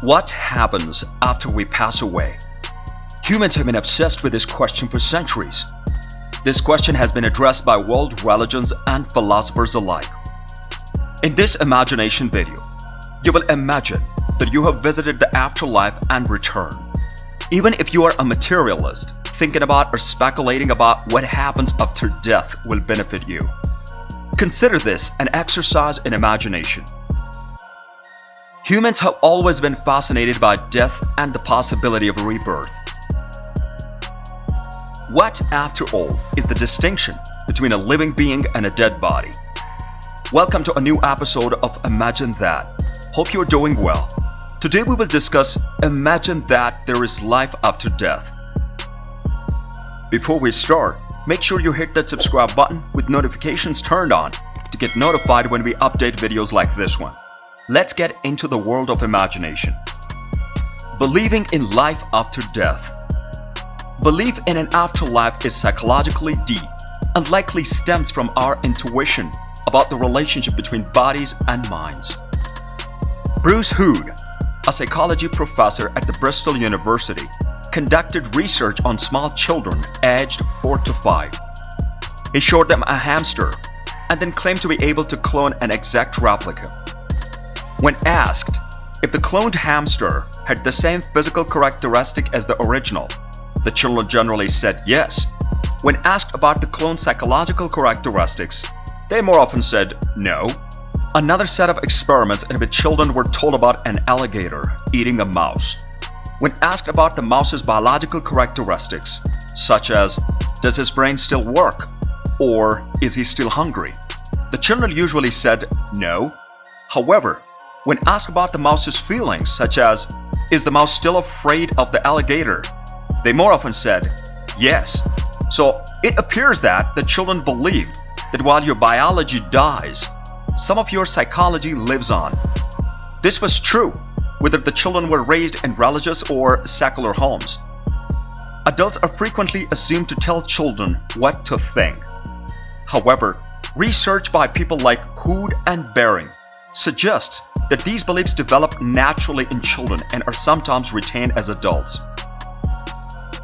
What happens after we pass away? Humans have been obsessed with this question for centuries. This question has been addressed by world religions and philosophers alike. In this imagination video, you will imagine that you have visited the afterlife and return. Even if you are a materialist, thinking about or speculating about what happens after death will benefit you. Consider this an exercise in imagination. Humans have always been fascinated by death and the possibility of rebirth. What, after all, is the distinction between a living being and a dead body? Welcome to a new episode of Imagine That. Hope you're doing well. Today we will discuss Imagine That There Is Life After Death. Before we start, make sure you hit that subscribe button with notifications turned on to get notified when we update videos like this one. Let's get into the world of imagination. Believing in life after death. Belief in an afterlife is psychologically deep and likely stems from our intuition about the relationship between bodies and minds. Bruce Hood, a psychology professor at the Bristol University, conducted research on small children aged 4 to 5. He showed them a hamster and then claimed to be able to clone an exact replica. When asked if the cloned hamster had the same physical characteristic as the original, the children generally said yes. When asked about the clone's psychological characteristics, they more often said no. Another set of experiments in which children were told about an alligator eating a mouse. When asked about the mouse's biological characteristics, such as does his brain still work or is he still hungry, the children usually said no. However, when asked about the mouse's feelings, such as is the mouse still afraid of the alligator, they more often said yes. So it appears that the children believe that while your biology dies, some of your psychology lives on. This was true whether the children were raised in religious or secular homes. Adults are frequently assumed to tell children what to think. However, research by people like Hood and Baring suggests that these beliefs develop naturally in children and are sometimes retained as adults.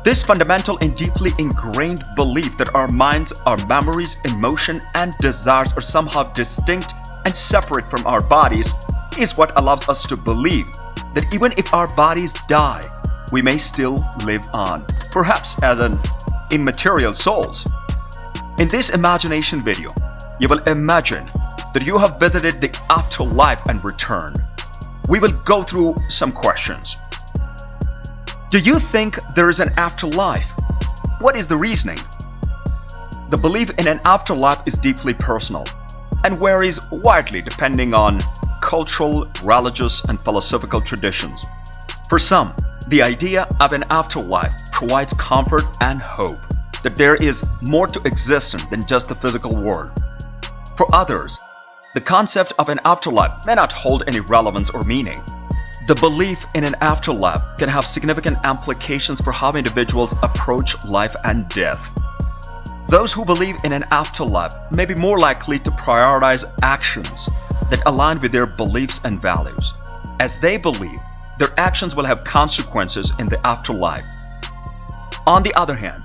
This fundamental and deeply ingrained belief that our minds, our memories, emotion, and desires are somehow distinct and separate from our bodies is what allows us to believe that even if our bodies die, we may still live on, perhaps as an immaterial souls. In this imagination video, you will imagine that you have visited the afterlife and returned. We will go through some questions. Do you think there is an afterlife? What is the reasoning? The belief in an afterlife is deeply personal and varies widely depending on cultural, religious, and philosophical traditions. For some, the idea of an afterlife provides comfort and hope that there is more to existence than just the physical world. For others, the concept of an afterlife may not hold any relevance or meaning. The belief in an afterlife can have significant implications for how individuals approach life and death. Those who believe in an afterlife may be more likely to prioritize actions that align with their beliefs and values, as they believe their actions will have consequences in the afterlife. On the other hand,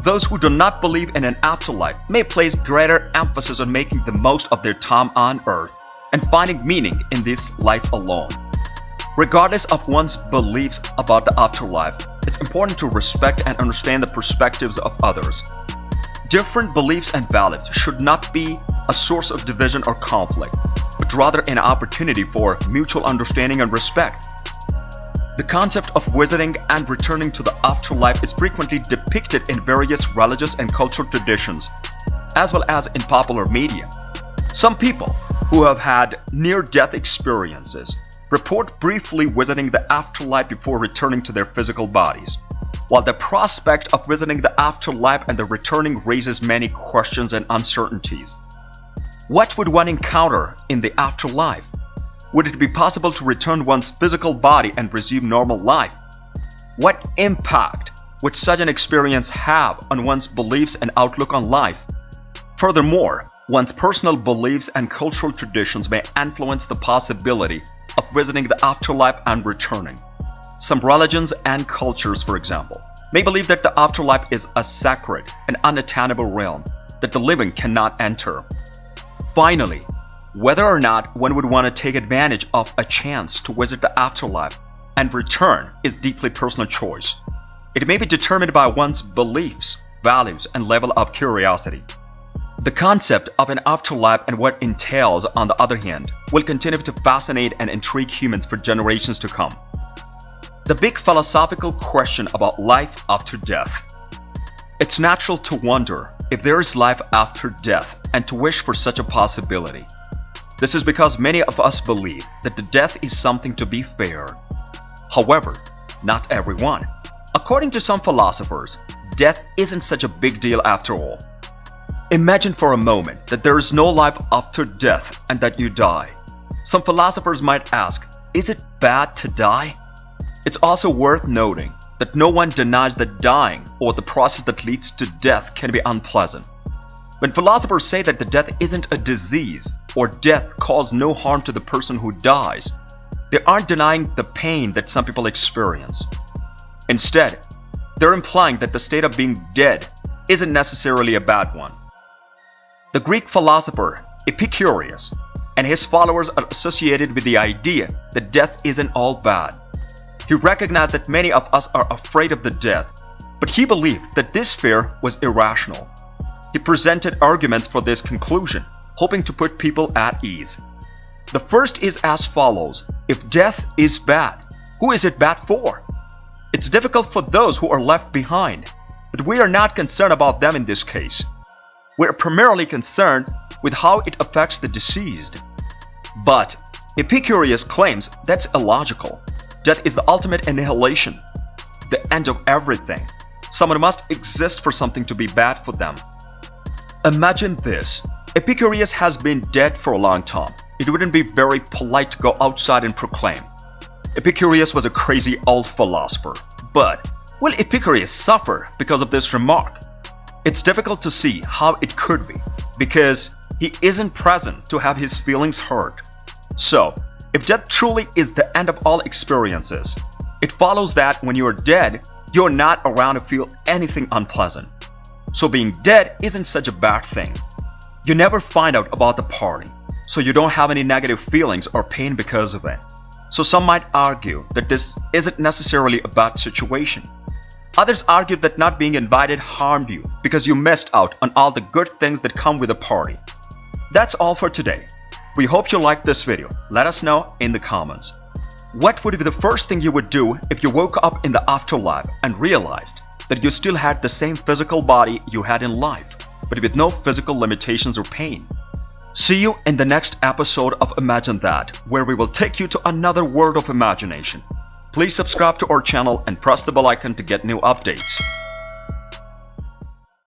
those who do not believe in an afterlife may place greater emphasis on making the most of their time on earth and finding meaning in this life alone. Regardless of one's beliefs about the afterlife, it's important to respect and understand the perspectives of others. Different beliefs and values should not be a source of division or conflict, but rather an opportunity for mutual understanding and respect. The concept of visiting and returning to the afterlife is frequently depicted in various religious and cultural traditions, as well as in popular media. Some people who have had near-death experiences report briefly visiting the afterlife before returning to their physical bodies. While the prospect of visiting the afterlife and the returning raises many questions and uncertainties. What would one encounter in the afterlife? Would it be possible to return one's physical body and resume normal life? What impact would such an experience have on one's beliefs and outlook on life? Furthermore, One's personal beliefs and cultural traditions may influence the possibility of visiting the afterlife and returning. Some religions and cultures, for example, may believe that the afterlife is a sacred and unattainable realm that the living cannot enter. Finally, whether or not one would want to take advantage of a chance to visit the afterlife and return is deeply personal choice. It may be determined by one's beliefs, values, and level of curiosity. The concept of an afterlife and what it entails, on the other hand, will continue to fascinate and intrigue humans for generations to come. The big philosophical question about life after death. It's natural to wonder if there is life after death and to wish for such a possibility. This is because many of us believe that the death is something to be feared. However, not everyone. According to some philosophers, death isn't such a big deal after all. Imagine for a moment that there is no life after death and that you die. Some philosophers might ask, is it bad to die? It's also worth noting that no one denies that dying or the process that leads to death can be unpleasant. When philosophers say that the death isn't a disease or death caused no harm to the person who dies, they aren't denying the pain that some people experience. Instead, they're implying that the state of being dead isn't necessarily a bad one. The Greek philosopher Epicurus and his followers are associated with the idea that death isn't all bad. He recognized that many of us are afraid of the death, but he believed that this fear was irrational. He presented arguments for this conclusion, hoping to put people at ease. The first is as follows: if death is bad, who is it bad for? It's difficult for those who are left behind, but we are not concerned about them in this case. We are primarily concerned with how it affects the deceased. But Epicurus claims that's illogical. Death is the ultimate annihilation, the end of everything. Someone must exist for something to be bad for them. Imagine this: Epicurus has been dead for a long time. It wouldn't be very polite to go outside and proclaim, Epicurus was a crazy old philosopher. But will Epicurus suffer because of this remark? It's difficult to see how it could be, because he isn't present to have his feelings hurt. So, if death truly is the end of all experiences, it follows that when you are dead, you're not around to feel anything unpleasant. So being dead isn't such a bad thing. You never find out about the party, so you don't have any negative feelings or pain because of it. So some might argue that this isn't necessarily a bad situation. Others argue that not being invited harmed you because you missed out on all the good things that come with a party. That's all for today. We hope you liked this video. Let us know in the comments. What would be the first thing you would do if you woke up in the afterlife and realized that you still had the same physical body you had in life, but with no physical limitations or pain? See you in the next episode of Imagine That, where we will take you to another world of imagination. Please subscribe to our channel and press the bell icon to get new updates.